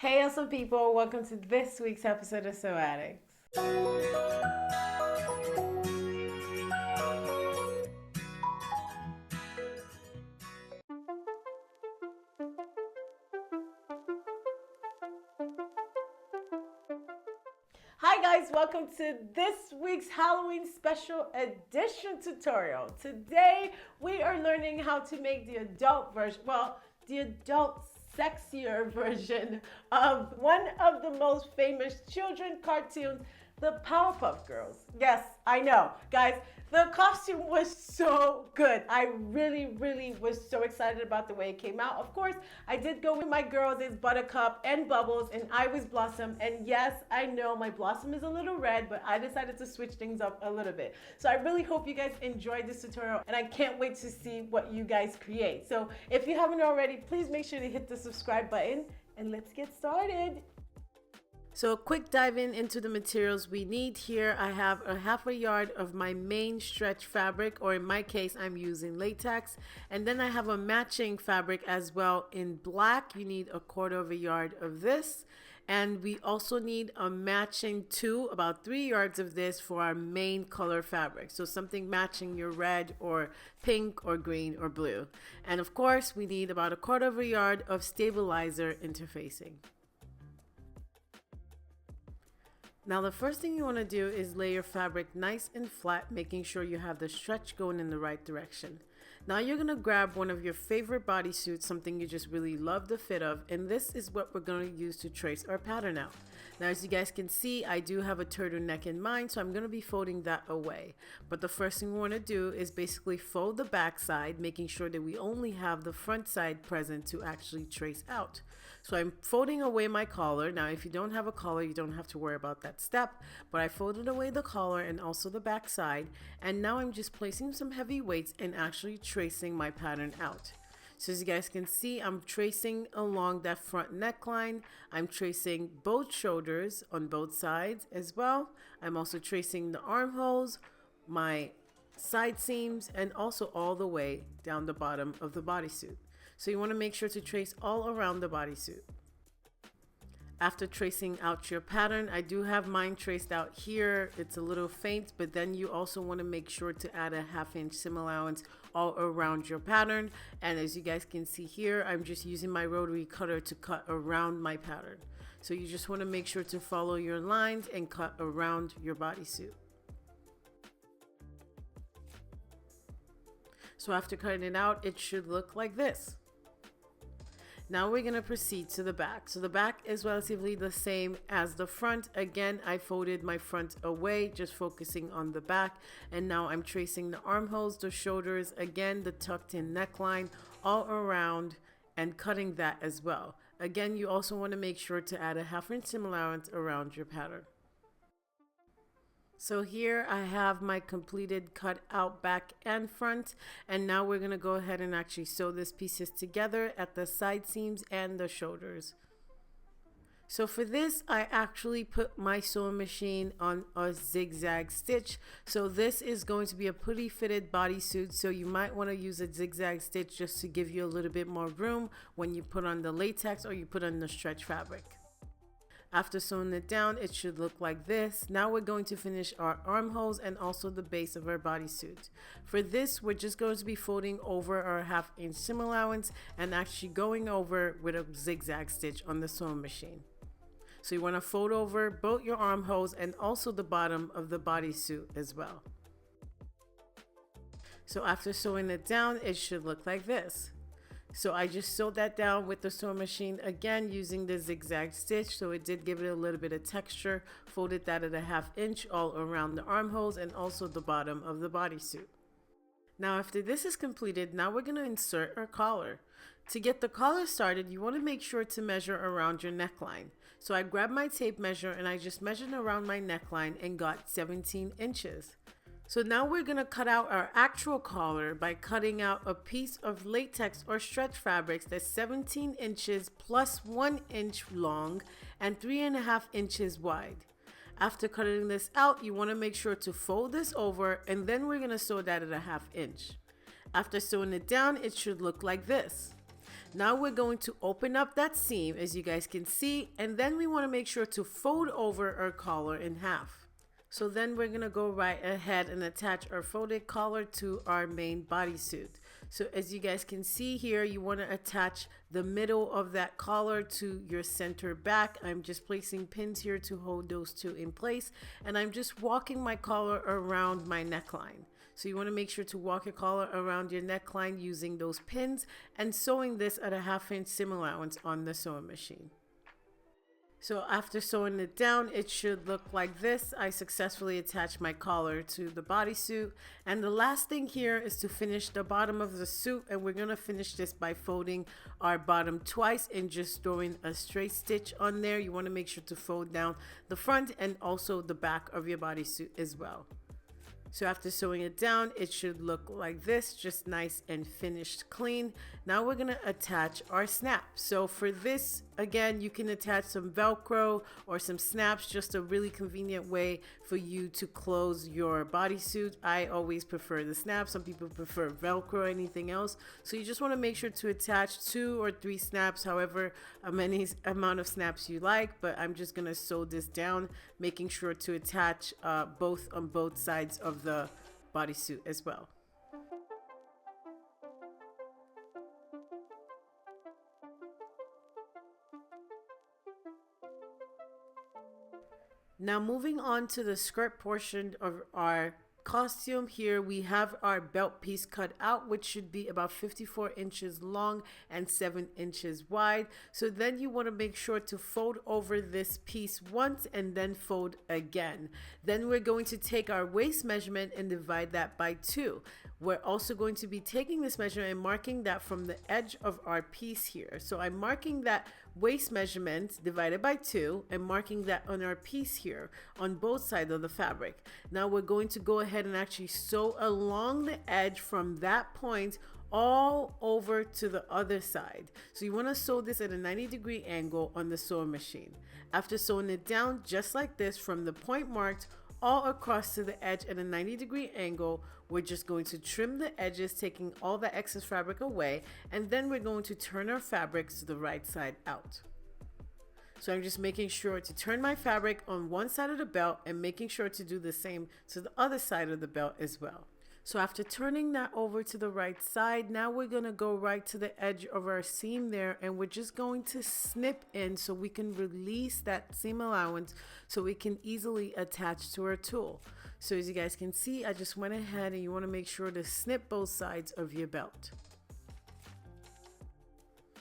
Hey, awesome people, welcome to this week's episode of So Addicts. Hi guys, welcome to this week's Halloween special edition tutorial. Today we are learning how to make the adult version, the adult sexier version of one of the most famous children cartoons, the Powerpuff Girls. Yes, I know, guys, the costume was so good. I really was so excited about the way it came out. Of course, I did go with my girls as Buttercup and Bubbles, and I was Blossom. And yes, I know my Blossom is a little red, but I decided to switch things up a little bit. So I really hope you guys enjoyed this tutorial, and I can't wait to see what you guys create. So if you haven't already, please make sure to hit the subscribe button, and let's get started. So a quick dive into the materials we need here. I have a half a yard of my main stretch fabric, or in my case, I'm using latex. And then I have a matching fabric as well in black. You need a quarter of a yard of this. And we also need a matching about 3 yards of this for our main color fabric. So something matching your red or pink or green or blue. And of course, we need about a quarter of a yard of stabilizer interfacing. Now the first thing you want to do is lay your fabric nice and flat, making sure you have the stretch going in the right direction. Now you're going to grab one of your favorite bodysuits, something you just really love the fit of, and this is what we're going to use to trace our pattern out. Now as you guys can see, I do have a turtleneck in mind, so I'm going to be folding that away. But the first thing we want to do is basically fold the back side, making sure that we only have the front side present to actually trace out. So I'm folding away my collar. Now if you don't have a collar, you don't have to worry about that step, but I folded away the collar and also the back side, and now I'm just placing some heavy weights and actually tracing my pattern out. So as you guys can see, I'm tracing along that front neckline. I'm tracing both shoulders on both sides as well. I'm also tracing the armholes, my side seams, and also all the way down the bottom of the bodysuit. So you want to make sure to trace all around the bodysuit. After tracing out your pattern, I do have mine traced out here. It's a little faint, but then you also want to make sure to add a 1/2 inch seam allowance all around your pattern. And as you guys can see here, I'm just using my rotary cutter to cut around my pattern. So you just want to make sure to follow your lines and cut around your bodysuit. So after cutting it out, it should look like this. Now we're going to proceed to the back. So the back is relatively the same as the front. Again, I folded my front away, just focusing on the back. And now I'm tracing the armholes, the shoulders, again, the tucked in neckline all around and cutting that as well. Again, you also want to make sure to add a 1/2 inch seam allowance around your pattern. So here I have my completed cut out back and front, and now we're going to go ahead and actually sew these pieces together at the side seams and the shoulders. So for this, I actually put my sewing machine on a zigzag stitch. So this is going to be a pretty fitted bodysuit, so you might want to use a zigzag stitch just to give you a little bit more room when you put on the latex or you put on the stretch fabric. After sewing it down, it should look like this. Now we're going to finish our armholes and also the base of our bodysuit. For this, we're just going to be folding over our 1/2 inch seam allowance and actually going over with a zigzag stitch on the sewing machine. So you want to fold over both your armholes and also the bottom of the bodysuit as well. So after sewing it down, it should look like this. So I just sewed that down with the sewing machine, again using the zigzag stitch, so it did give it a little bit of texture. Folded that at a 1/2 inch all around the armholes and also the bottom of the bodysuit. Now after this is completed, now we're going to insert our collar. To get the collar started, you want to make sure to measure around your neckline. So I grabbed my tape measure and I just measured around my neckline and got 17 inches. So now we're going to cut out our actual collar by cutting out a piece of latex or stretch fabrics that's 17 inches plus 1 inch long and 3.5 inches wide. After cutting this out, you want to make sure to fold this over, and then we're going to sew that at a 1/2 inch. After sewing it down, it should look like this. Now we're going to open up that seam, as you guys can see, and then we want to make sure to fold over our collar in half. So then we're gonna go right ahead and attach our folded collar to our main bodysuit. So as you guys can see here, you want to attach the middle of that collar to your center back. I'm just placing pins here to hold those two in place, and I'm just walking my collar around my neckline. So you want to make sure to walk your collar around your neckline using those pins and sewing this at a 1/2 inch seam allowance on the sewing machine. So after sewing it down, it should look like this. I successfully attached my collar to the bodysuit. And the last thing here is to finish the bottom of the suit. And we're gonna finish this by folding our bottom twice and just throwing a straight stitch on there. You wanna make sure to fold down the front and also the back of your bodysuit as well. So after sewing it down, it should look like this, just nice and finished clean. Now we're gonna attach our snap. So for this, again, you can attach some Velcro or some snaps, just a really convenient way for you to close your bodysuit. I always prefer the snap. Some people prefer Velcro or anything else. So you just wanna make sure to attach 2 or 3 snaps, however many amount of snaps you like, but I'm just gonna sew this down, making sure to attach both on both sides of the bodysuit as well. Now moving on to the skirt portion of our costume, here we have our belt piece cut out, which should be about 54 inches long and 7 inches wide. So then you want to make sure to fold over this piece once and then fold again. Then we're going to take our waist measurement and divide that by 2. We're also going to be taking this measurement and marking that from the edge of our piece here. So I'm marking that waist measurement divided by 2 and marking that on our piece here on both sides of the fabric. Now we're going to go ahead and actually sew along the edge from that point all over to the other side. So you want to sew this at a 90-degree angle on the sewing machine. After sewing it down just like this from the point marked all across to the edge at a 90-degree angle, we're just going to trim the edges, taking all the excess fabric away, and then we're going to turn our fabrics to the right side out. So I'm just making sure to turn my fabric on one side of the belt and making sure to do the same to the other side of the belt as well. So after turning that over to the right side, now we're going to go right to the edge of our seam there, and we're just going to snip in so we can release that seam allowance so we can easily attach to our tool. So as you guys can see, I just went ahead, and you want to make sure to snip both sides of your belt.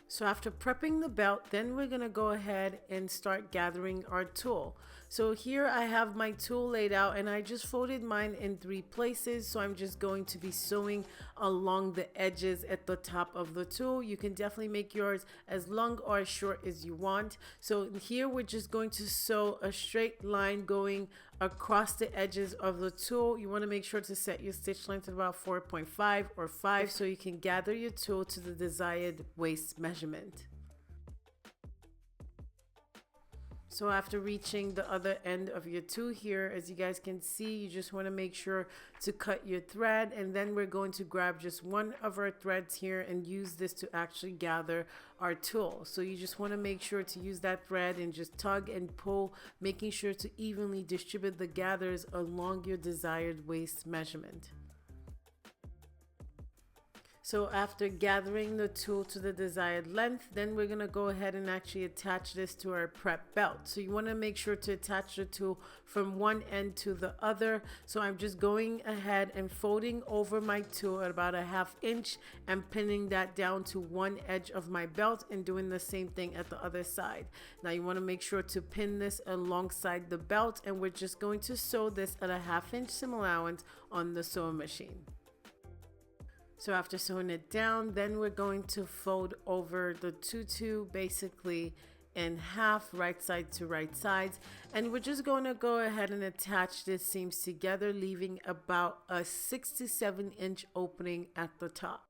So after prepping the belt, then we're gonna go ahead and start gathering our tool. So here I have my tool laid out, and I just folded mine in 3 places. So I'm just going to be sewing along the edges at the top of the tool. You can definitely make yours as long or as short as you want. So here we're just going to sew a straight line going across the edges of the tool. You want to make sure to set your stitch length at about 4.5 or 5 so you can gather your tool to the desired waist measurement. So after reaching the other end of your tool here, as you guys can see, you just want to make sure to cut your thread, and then we're going to grab just one of our threads here and use this to actually gather our tool. So you just want to make sure to use that thread and just tug and pull, making sure to evenly distribute the gathers along your desired waist measurement. So after gathering the tool to the desired length, then we're gonna go ahead and actually attach this to our prep belt. So you wanna make sure to attach the tool from one end to the other. So I'm just going ahead and folding over my tool at about a 1/2 inch and pinning that down to one edge of my belt and doing the same thing at the other side. Now you wanna make sure to pin this alongside the belt, and we're just going to sew this at a 1/2 inch seam allowance on the sewing machine. So after sewing it down, then we're going to fold over the tutu basically in half, right side to right sides, and we're just going to go ahead and attach these seams together, leaving about a 6 to 7 inch opening at the top.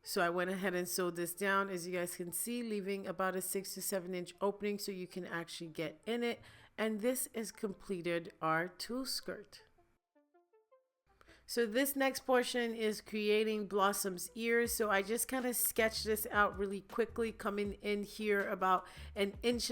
So I went ahead and sewed this down, as you guys can see, leaving about a 6 to 7 inch opening so you can actually get in it, and this is completed our tulle skirt. So this next portion is creating Blossom's ears. So I just kind of sketched this out really quickly, coming in here about 1.5 inches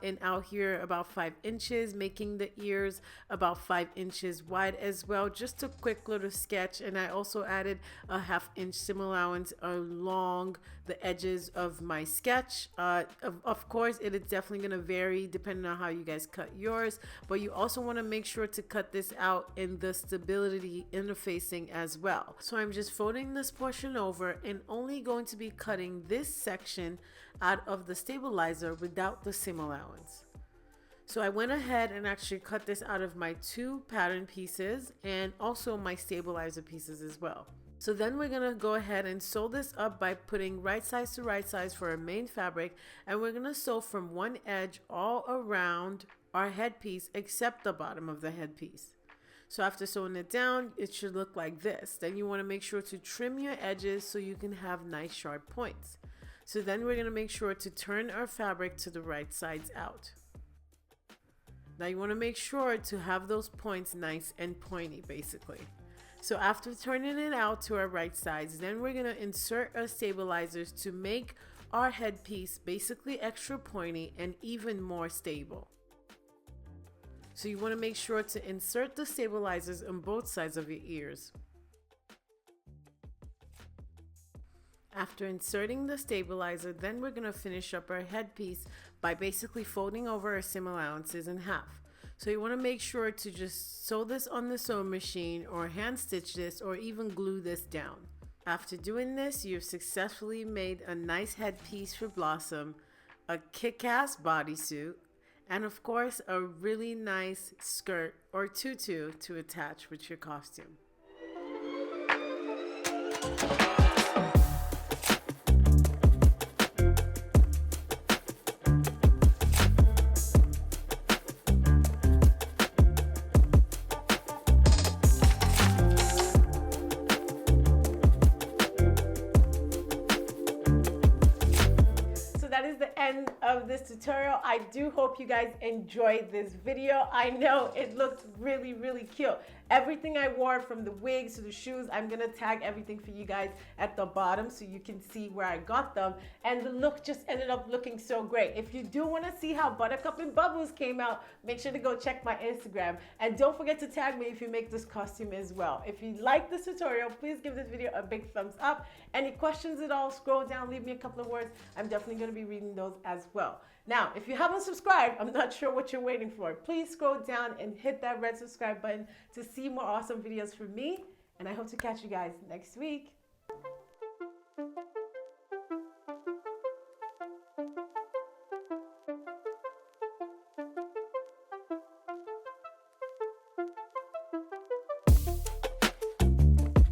and out here about 5 inches, making the ears about 5 inches wide as well. Just a quick little sketch. And I also added a 1/2 inch seam allowance along the edges of my sketch. Of course, it is definitely going to vary depending on how you guys cut yours, but you also want to make sure to cut this out in the stability interfacing as well. So I'm just folding this portion over and only going to be cutting this section out of the stabilizer without the seam allowance. So I went ahead and actually cut this out of my 2 pattern pieces and also my stabilizer pieces as well. So then we're gonna go ahead and sew this up by putting right size to right size for our main fabric, and we're gonna sew from one edge all around our headpiece except the bottom of the headpiece. So after sewing it down, it should look like this. Then you wanna make sure to trim your edges so you can have nice sharp points. So then we're gonna make sure to turn our fabric to the right sides out. Now you wanna make sure to have those points nice and pointy basically. So after turning it out to our right sides, then we're gonna insert our stabilizers to make our headpiece basically extra pointy and even more stable. So you wanna make sure to insert the stabilizers on both sides of your ears. After inserting the stabilizer, then we're gonna finish up our headpiece by basically folding over our seam allowances in half. So you want to make sure to just sew this on the sewing machine or hand stitch this or even glue this down. After doing this, you've successfully made a nice headpiece for Blossom, a kick-ass bodysuit, and of course a really nice skirt or tutu to attach with your costume. End of this tutorial. I do hope you guys enjoyed this video. I know it looked really cute. Everything I wore, from the wigs to the shoes, I'm gonna tag everything for you guys at the bottom so you can see where I got them, and the look just ended up looking so great. If you do want to see how Buttercup and Bubbles came out, make sure to go check my Instagram, and don't forget to tag me if you make this costume as well. If you like this tutorial, please give this video a big thumbs up. Any questions at all, scroll down, leave me a couple of words. I'm definitely going to be reading those as well. Now, if you haven't subscribed, I'm not sure what you're waiting for. Please scroll down and hit that red subscribe button to see more awesome videos from me. And I hope to catch you guys next week.